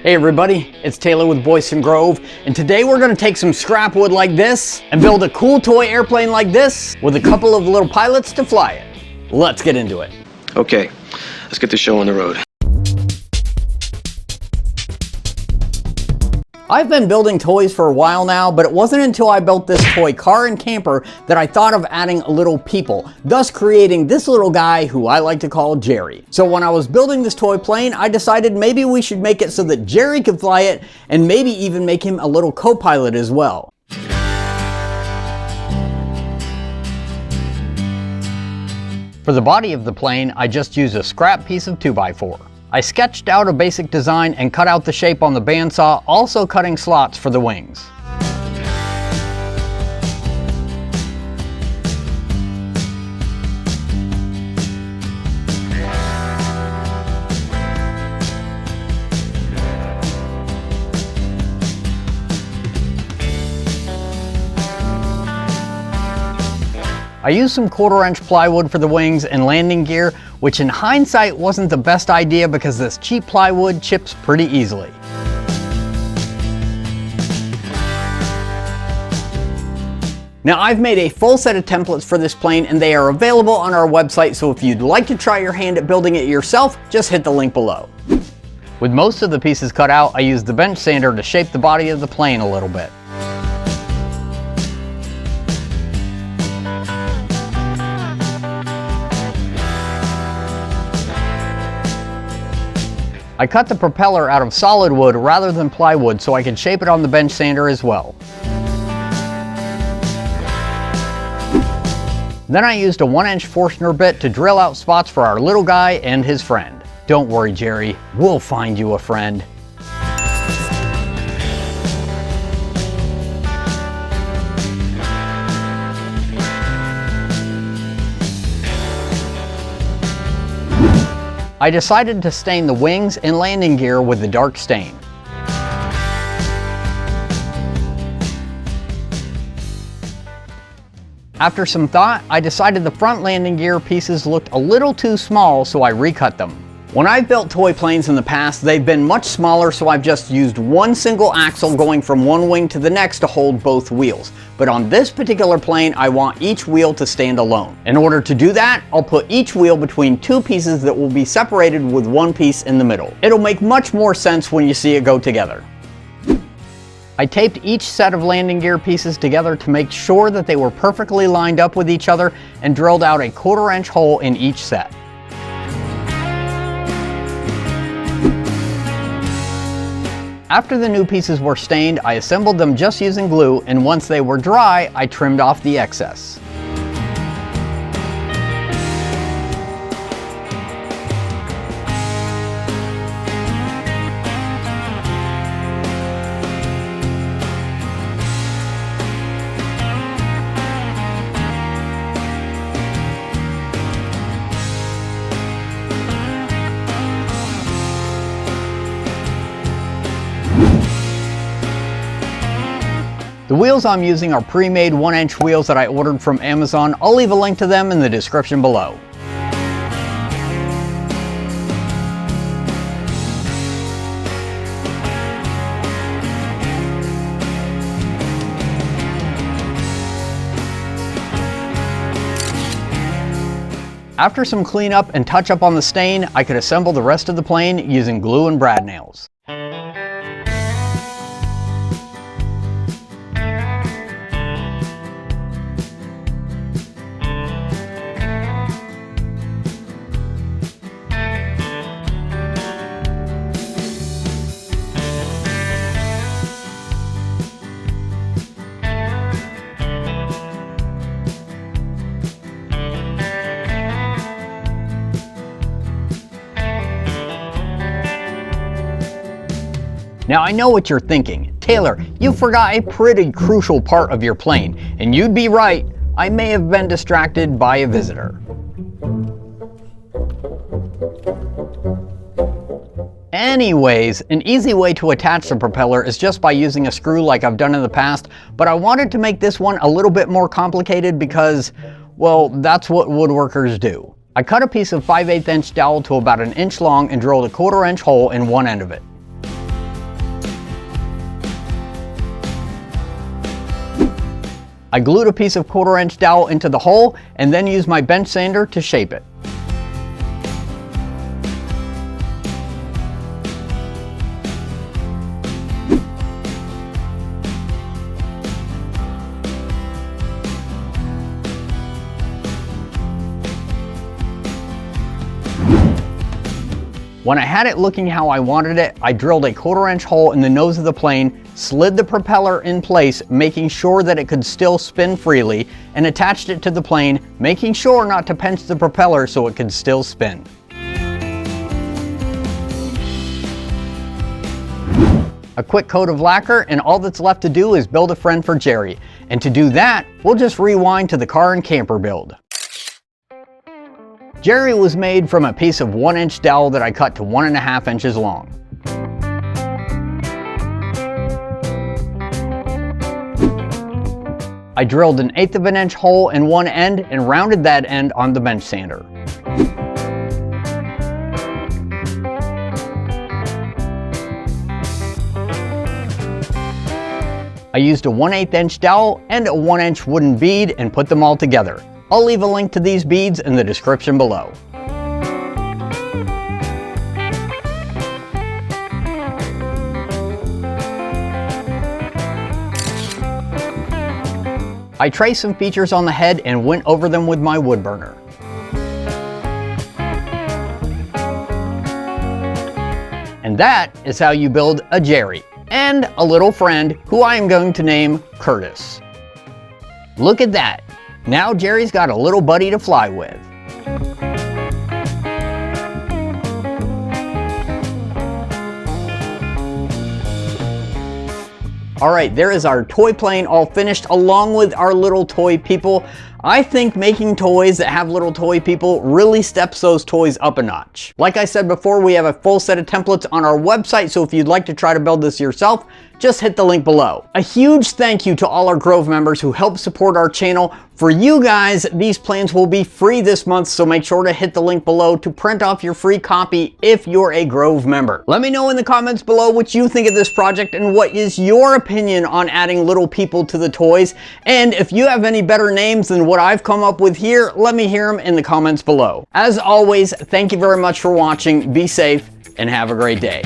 Hey everybody, it's Taylor with Boydston Grove, and today we're going to take some scrap wood like this and build a cool toy airplane like this with a couple of little pilots to fly it. Let's get into it. Okay, let's get the show on the road. I've been building toys for a while now, but it wasn't until I built this toy car and camper that I thought of adding a little people, thus creating this little guy who I like to call Jerry. So when I was building this toy plane, I decided maybe we should make it so that Jerry could fly it and maybe even make him a little co-pilot as well. For the body of the plane, I just used a scrap piece of 2x4. I sketched out a basic design and cut out the shape on the bandsaw, also cutting slots for the wings. I used some 1/4-inch plywood for the wings and landing gear, which in hindsight wasn't the best idea because this cheap plywood chips pretty easily. Now I've made a full set of templates for this plane and they are available on our website, so if you'd like to try your hand at building it yourself, just hit the link below. With most of the pieces cut out, I used the bench sander to shape the body of the plane a little bit. I cut the propeller out of solid wood rather than plywood so I could shape it on the bench sander as well. Then I used a 1-inch Forstner bit to drill out spots for our little guy and his friend. Don't worry, Jerry, we'll find you a friend. I decided to stain the wings and landing gear with the dark stain. After some thought, I decided the front landing gear pieces looked a little too small, so I recut them. When I've built toy planes in the past, they've been much smaller, so I've just used one single axle going from one wing to the next to hold both wheels. But on this particular plane, I want each wheel to stand alone. In order to do that, I'll put each wheel between two pieces that will be separated with one piece in the middle. It'll make much more sense when you see it go together. I taped each set of landing gear pieces together to make sure that they were perfectly lined up with each other and drilled out a 1/4-inch hole in each set. After the new pieces were stained, I assembled them just using glue, and once they were dry, I trimmed off the excess. The wheels I'm using are pre-made 1-inch wheels that I ordered from Amazon. I'll leave a link to them in the description below. After some cleanup and touch up on the stain, I could assemble the rest of the plane using glue and brad nails. Now I know what you're thinking. Taylor, you forgot a pretty crucial part of your plane, and you'd be right, I may have been distracted by a visitor. Anyways, an easy way to attach the propeller is just by using a screw like I've done in the past, but I wanted to make this one a little bit more complicated because, well, that's what woodworkers do. I cut a piece of 5/8 inch dowel to about 1 inch long and drilled a 1/4 inch hole in one end of it. I glued a piece of 1/4 inch dowel into the hole and then used my bench sander to shape it. When I had it looking how I wanted it, I drilled a 1/4 inch hole in the nose of the plane, slid the propeller in place, making sure that it could still spin freely, and attached it to the plane, making sure not to pinch the propeller so it could still spin. A quick coat of lacquer, and all that's left to do is build a friend for Jerry. And to do that, we'll just rewind to the car and camper build. Jerry was made from a piece of 1 inch dowel that I cut to 1.5 inches long. I drilled an 1/8 of an inch hole in one end and rounded that end on the bench sander. I used a 1/8 inch dowel and a 1 inch wooden bead and put them all together. I'll leave a link to these beads in the description below. I traced some features on the head and went over them with my wood burner. And that is how you build a Jerry and a little friend who I am going to name Curtis. Look at that. Now Jerry's got a little buddy to fly with. Alright, there is our toy plane all finished along with our little toy people. I think making toys that have little toy people really steps those toys up a notch. Like I said before, we have a full set of templates on our website, so if you'd like to try to build this yourself, just hit the link below. A huge thank you to all our Grove members who help support our channel. For you guys, these planes will be free this month, so make sure to hit the link below to print off your free copy if you're a Grove member. Let me know in the comments below what you think of this project and what is your opinion on adding little people to the toys. And if you have any better names than what I've come up with here, let me hear them in the comments below. As always, thank you very much for watching. Be safe and have a great day.